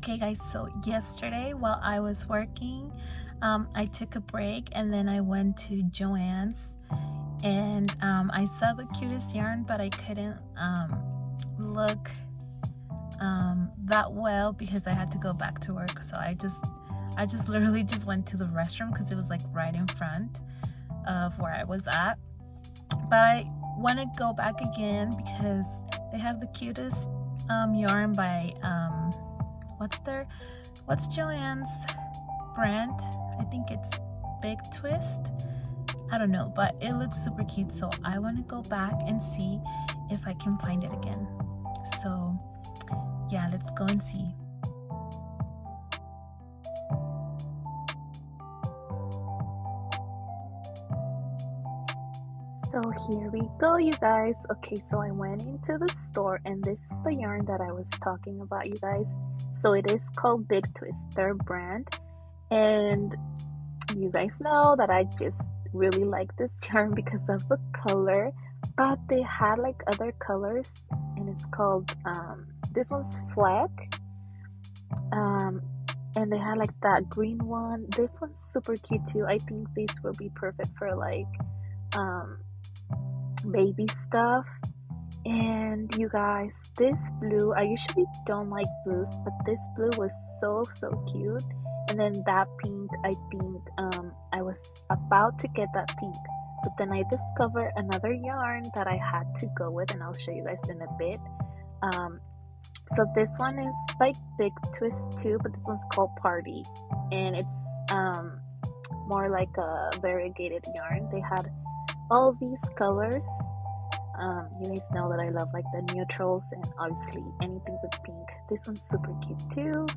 Okay guys, so yesterday while I was working, I took a break and then I went to Joann's and I saw the cutest yarn, but I couldn't look that well because I had to go back to work. So I just literally just went to the restroom because it was like right in front of where I was at. But I want to go back again because they have the cutest yarn by what's Joann's brand? I think it's Big Twist. I don't know, but it looks super cute, so I want to go back and see if I can find it again. So yeah, let's go and see. So here we go, you guys. Okay, so I went into the store and this is the yarn that I was talking about, you guys. So it is called Big Twist, their brand. And you guys know that I just really like this yarn because of the color. But they had like other colors and it's called, this one's Fleck. And they had like that green one. This one's super cute too. I think these will be perfect for like, baby stuff. And you guys, this blue, I usually don't like blues, but this blue was so cute. And then that pink, I think I was about to get that pink, but then I discovered another yarn that I had to go with, and I'll show you guys in a bit. So this one is like Big Twist too, but this one's called Party, and it's more like a variegated yarn. They had all these colors. You guys know that I love like the neutrals and obviously anything with pink. This one's super cute too.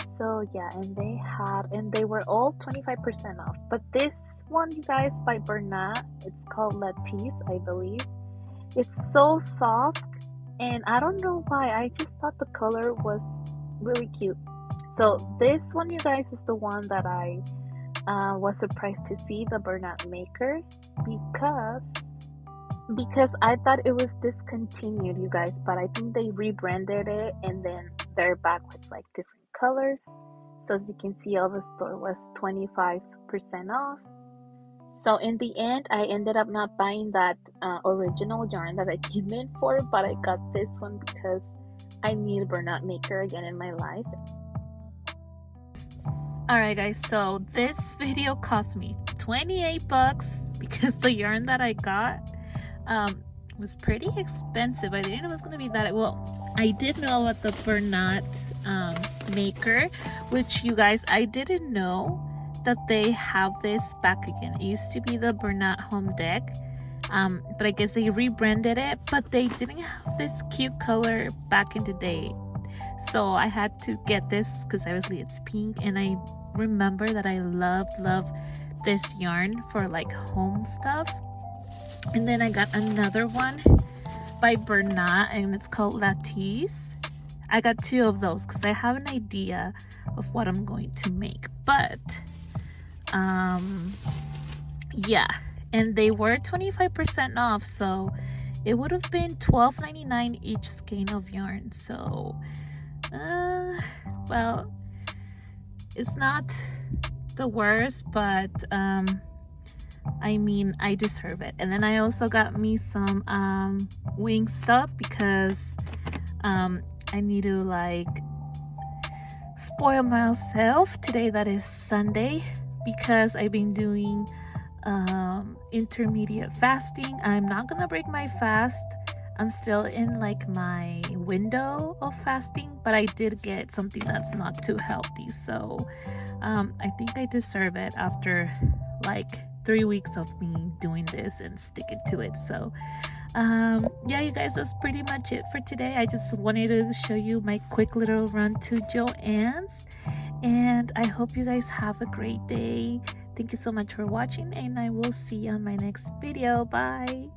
So yeah, and they were all 25% off. But this one, you guys, by Bernat, it's called Latisse, I believe. It's so soft, and I don't know why, I just thought the color was really cute. So this one, you guys, is the one that I was surprised to see, the Bernat maker, because I thought it was discontinued, you guys, but I think they rebranded it and then they're back with like different colors. So as you can see, all the store was 25% off. So in the end, I ended up not buying that original yarn that I came in for, but I got this one because I need a Bernat maker again in my life. Alright guys, so this video cost me 28 bucks because the yarn that I got was pretty expensive. I didn't know it was going to be that. Well, I did know about the Bernat maker, which you guys, I didn't know that they have this back again. It used to be the Bernat Home Deck, but I guess they rebranded it, but they didn't have this cute color back in the day. So I had to get this because obviously it's pink, and I remember that I love this yarn for like home stuff. And then I got another one by Bernat and it's called Latisse. I got two of those because I have an idea of what I'm going to make, but yeah, and they were 25% off, so it would have been $12.99 each skein of yarn. So well, it's not the worst, but I mean, I deserve it. And then I also got me some wing stuff because I need to like spoil myself today, that is Sunday, because I've been doing intermediate fasting. I'm not gonna break my fast. I'm still in like my window of fasting, but I did get something that's not too healthy. So I think I deserve it after like 3 weeks of me doing this and sticking to it. So yeah, you guys, that's pretty much it for today. I just wanted to show you my quick little run to Joann's, and I hope you guys have a great day. Thank you so much for watching, and I will see you on my next video. Bye.